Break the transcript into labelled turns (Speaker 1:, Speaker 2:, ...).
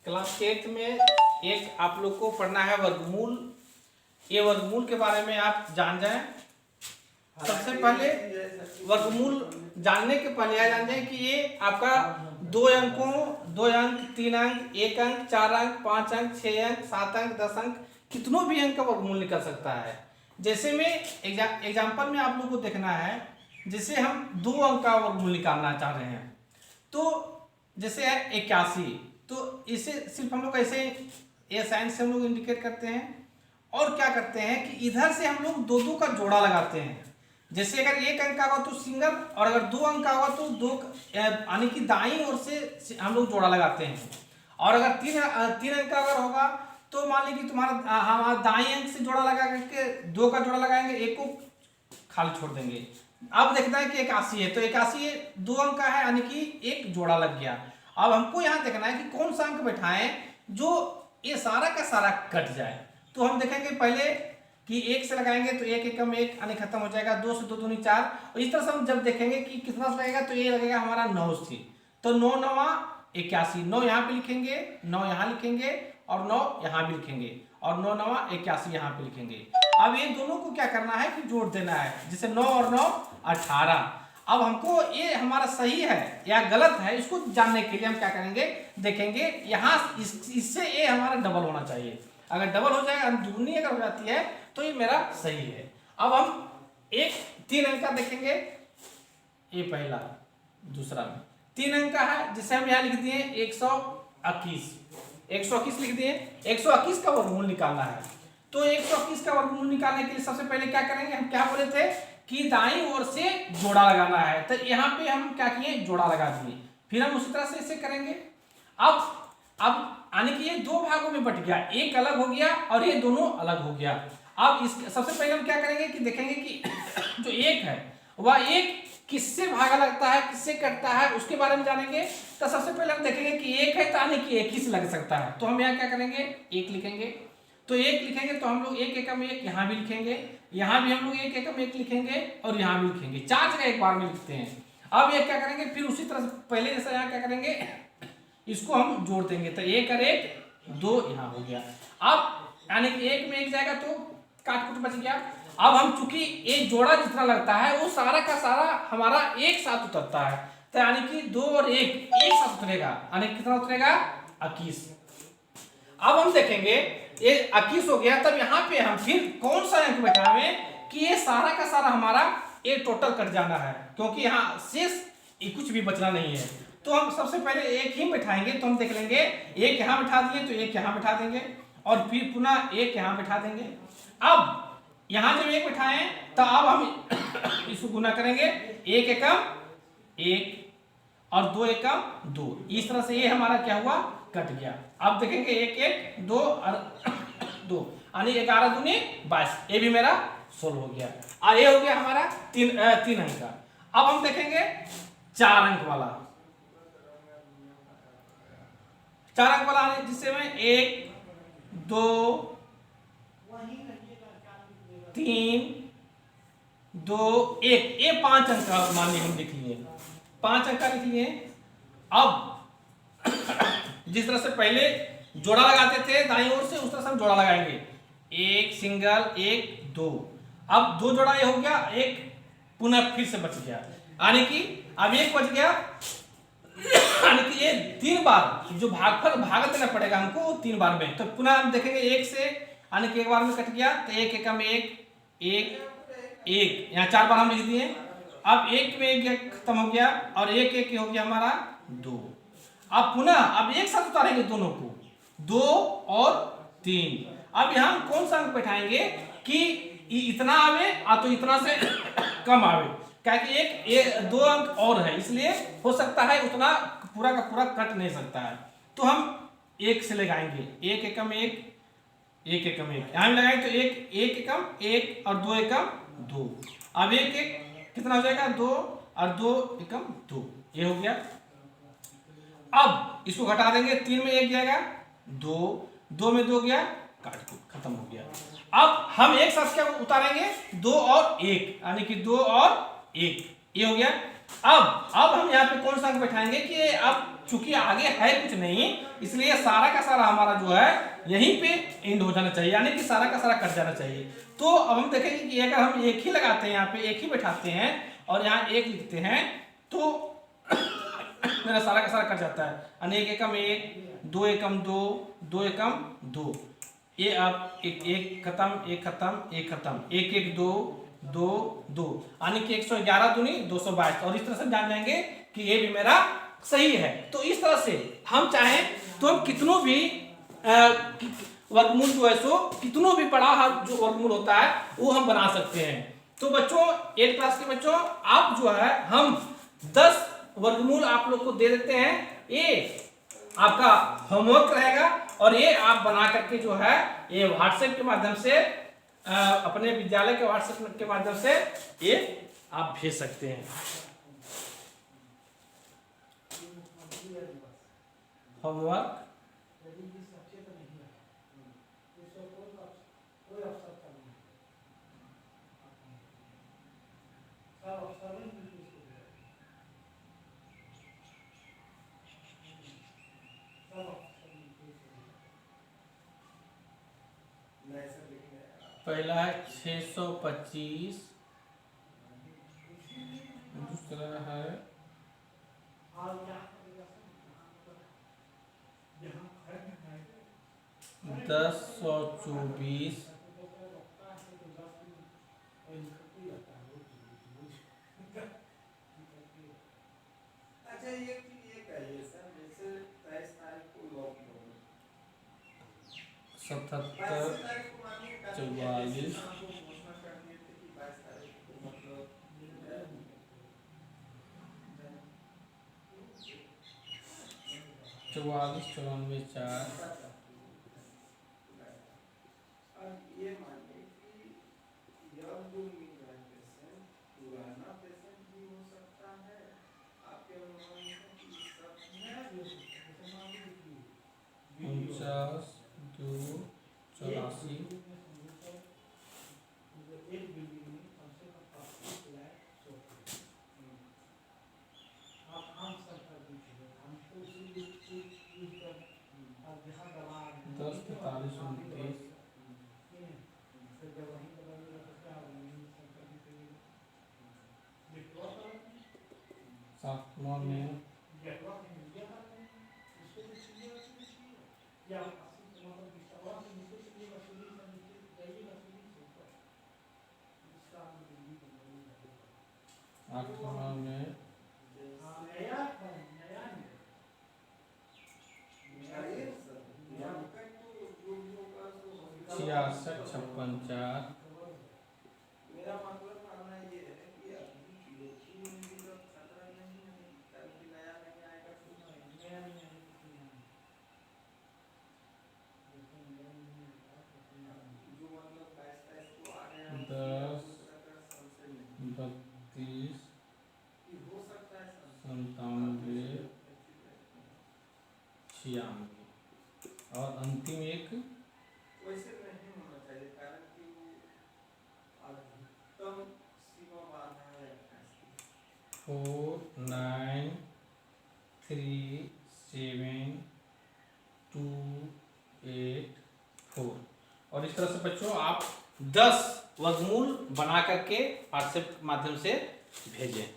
Speaker 1: Class 8 में एक आप लोग को पढ़ना है वर्गमूल। ये वर्गमूल के बारे में आप जान जाएं। सबसे पहले वर्गमूल जानने के पहले यह जान जाएं कि ये आपका 2 अंकों 2 अंक 3 अंक 1 अंक 4 अंक 5 अंक 6 अंक 7 अंक 10 अंक कितनों भी अंक का वर्गमूल निकल सकता है। जैसे में एग्जाम्पल में आप लोग को देखना है, जैसे हम 2 अंक का वर्गमूल निकालना चाह रहे हैं तो जैसे है 81, तो इसे सिर्फ हम लोग ऐसे ये साइन से हम लोग इंडिकेट करते हैं और क्या करते हैं कि इधर से हम लोग 2 का जोड़ा लगाते हैं। जैसे अगर 1 अंक का होगा तो सिंगल और अगर 2 अंक का होगा तो 2 यानी कि दाईं ओर से हम लोग जोड़ा लगाते हैं। और अगर 3 अंक का अगर होगा तो मान लीजिए कि तुम्हारा हम दाईं अंक से जोड़ा लगा करके 2 का जोड़ा लगाएंगे, 1 को खाली छोड़ देंगे। अब देखना है कि 81 है तो 81 2 अंक का है यानी कि 1 जोड़ा लग गया। अब हमको यहाँ देखना है कि कौन सा अंक बैठाएं जो ये सारा का सारा कट जाए। तो हम देखेंगे पहले कि 1 से लगाएंगे तो 1 एकम 1 यानी खत्म हो जाएगा, 2 से 2 दूनी 4 और इस तरह से हम जब देखेंगे कि कितना लगेगा तो ये लगेगा हमारा 9 से। तो 9 9 81, 9 यहाँ पे लिखेंगे, 9 यहाँ लिखेंगे और 9 यहाँ भी लिखेंगे और 9 9 81 यहाँ पे लिखेंगे। अब ये दोनों को क्या करना है कि जोड़ देना है, जैसे 9 और 9 18। अब हमको ये हमारा सही है या गलत है इसको जानने के लिए हम क्या करेंगे, देखेंगे यहाँ इससे ये हमारा डबल होना चाहिए। अगर डबल हो जाएगा, दुगनी अगर हो जाती है तो ये मेरा सही है। अब हम एक 3 अंक का देखेंगे, ये पहला दूसरा में 3 अंक का है जिसे हम यहाँ लिख दिए 121 लिख दिए। 121 का वर्गमूल निकालना है तो 121 का वर्गमूल निकालने के लिए सबसे पहले क्या करेंगे, हम क्या बोले थे कि दाईं ओर से जोड़ा लगाना है। तो यहाँ पे हम क्या किए, जोड़ा लगा दिए। फिर हम उसी तरह से इसे करेंगे। अब यानी कि ये 2 भागों में बट गया, एक अलग हो गया और ये दोनों अलग हो गया। अब इस सबसे पहले हम क्या करेंगे कि देखेंगे कि जो 1 है वह 1 किससे भागा लगता है, किससे कटता है, उसके बारे में जानेंगे। तो सबसे पहले हम देखेंगे कि 1 है तो यानी कि 1 ही से लग सकता है। तो हम यहाँ क्या करेंगे, 1 लिखेंगे। तो 1 लिखेंगे तो हम लोग 1 एकम 1 यहाँ भी लिखेंगे, यहाँ भी हम लोग 1 एकम 1 लिखेंगे और यहाँ भी लिखेंगे। 4 जगह एक बार में लिखते हैं। अब ये क्या करेंगे, फिर उसी तरह से पहले जैसा यहाँ क्या करेंगे, इसको हम जोड़ देंगे। तो 1 और 1 2 यहाँ हो गया। अब यानी कि 1 में 1 जाएगा तो काट कुट बच गया। अब हम चूंकि ये जोड़ा जितना लगता है वो सारा का सारा हमारा एक साथ उतरता है। तो यानी कि 2 और 1 एक साथ उतरेगा, यानी कितना उतरेगा 21। अब हम देखेंगे ये 21 हो गया, तब यहाँ पे हम फिर कौन सा अंक बैठावे कि ये सारा का सारा हमारा ये टोटल कट जाना है, क्योंकि यहाँ शेष कुछ भी बचना नहीं है। तो हम सबसे पहले 1 ही बैठाएंगे। तो हम देख लेंगे 1 यहाँ बैठा दिए तो 1 यहाँ बैठा देंगे और फिर पुनः 1 यहाँ बैठा देंगे। अब यहाँ जब 1 बैठाएं तो अब हम इसको गुना करेंगे, 1 एकम 1 और 2 एकम 2। इस तरह से ये हमारा क्या हुआ, कट गया। अब देखेंगे 1 1 2 और 2 यानी 11 दूनी 22, ये भी मेरा 16 हो गया। और ये हो गया हमारा 3 अंक का। अब हम देखेंगे 4 अंक वाला, 4 अंक वाला जिससे मैं 1 2 3 2 1 ये 5 अंक का मान ली हम लिख लिए, 5 अंक का लिख लिए। अब जिस तरह से पहले जोड़ा लगाते थे दाईं ओर से उस तरह से हम जोड़ा लगाएंगे, 1 सिंगल 1 2। अब 2 जोड़ा ये हो गया, 1 पुनः फिर से बच गया, यानी कि अब 1 बच गया, यानी कि ये 3 बार जो भागफल भाग देना पड़ेगा हमको 3 बार में। तो पुनः हम देखेंगे 1 से, यानी कि 1 बार में कट गया तो 1 एकम 1 1 1 यहाँ 4 बार हम लिख दिए। अब 1 में 1 खत्म हो गया और 1 1 हो गया हमारा 2। अब पुनः अब एक साथ उतारेंगे दोनों को, 2 और 3। अब यहाँ हम कौन सा अंक बैठाएंगे कि इतना आवे तो इतना से कम आवे, क्या कि एक 2 अंक और है इसलिए हो सकता है उतना पूरा का पूरा कट नहीं सकता है। तो हम 1 से लगाएंगे, 1 एकम 1 1 एकम 1 यहाँ भी लगाएंगे तो 1 एकम 1 और 2 एकम 2। अब 1 1 कितना हो जाएगा, 2 और 2 एकम 2, ये हो गया। अब इसको घटा देंगे, 3 में 1 जाएगा 2 में 2 गया, काट खत्म हो गया। अब हम एक साथ क्या उतारेंगे, 2 और 1 यानी कि 2 और 1 ये हो गया। अब हम यहाँ पे कौन सा अंक बैठाएंगे कि अब चूंकि आगे है कुछ नहीं, इसलिए सारा का सारा हमारा जो है यहीं पे एंड हो जाना चाहिए, यानी कि सारा का सारा कट जाना चाहिए। तो अब हम देखेंगे कि अगर हम एक ही लगाते हैं, यहाँ पे एक ही बैठाते हैं और यहाँ एक लिखते हैं तो मेरा सारा का सारा कट जाता है। यानी एक एकम एक, दो एकम दो, दो एकम दो, ये अब एक खत्म, एक खत्म, एक खत्म, एक एक दो, दो दो, यानी कि 111 दूनी 222। और इस तरह से जान जाएंगे कि ये भी मेरा सही है। तो इस तरह से हम चाहें तो हम कितनों भी वर्गमूल जो है सो कितनों भी बड़ा जो वर्गमूल होता है वो हम बना सकते हैं। तो बच्चों 8 क्लास के बच्चों, आप जो है हम 10 वर्गमूल आप लोग को दे देते हैं, ये आपका होमवर्क रहेगा और ये आप बना करके जो है ये व्हाट्सएप के माध्यम से अपने विद्यालय के व्हाट्सएप के माध्यम से ये आप भेज सकते हैं। होमवर्क पहला है 625, दूसरा है 1024,
Speaker 2: अच्छा ये कहिए सर, जैसे 23 तारीख को लॉकडाउन,
Speaker 1: 77, 44, 44, 94, 4,
Speaker 2: ये मानिए कि यह जो मिल रहा है पेशेंट पुराना पेशेंट भी हो सकता है, आपके अनुमान से कि सब
Speaker 1: 49, 2, 84, दस 45, 29, 7, 9, 8, 9, 66, 56, 4,
Speaker 2: मेरा मतलब मानना ये है कि अभी लोकी में भी तो खतरा नहीं है, कल भी नया नहीं आएगा, कुछ नया नहीं आएगा, जो मतलब 22 को आ गया
Speaker 1: 10,
Speaker 2: सबसे नहीं
Speaker 1: 32,
Speaker 2: कि हो सकता है
Speaker 1: 97, 96 और अंतिम एक
Speaker 2: वैसे नहीं होना चाहिए, कारण कि वो अधिकतम सीमा बाधा है
Speaker 1: 4, 9, 3, 7, 2, 8, 4। और इस तरह से बच्चों आप 10 वर्गमूल बना करके व्हाट्सएप के माध्यम से भेजें।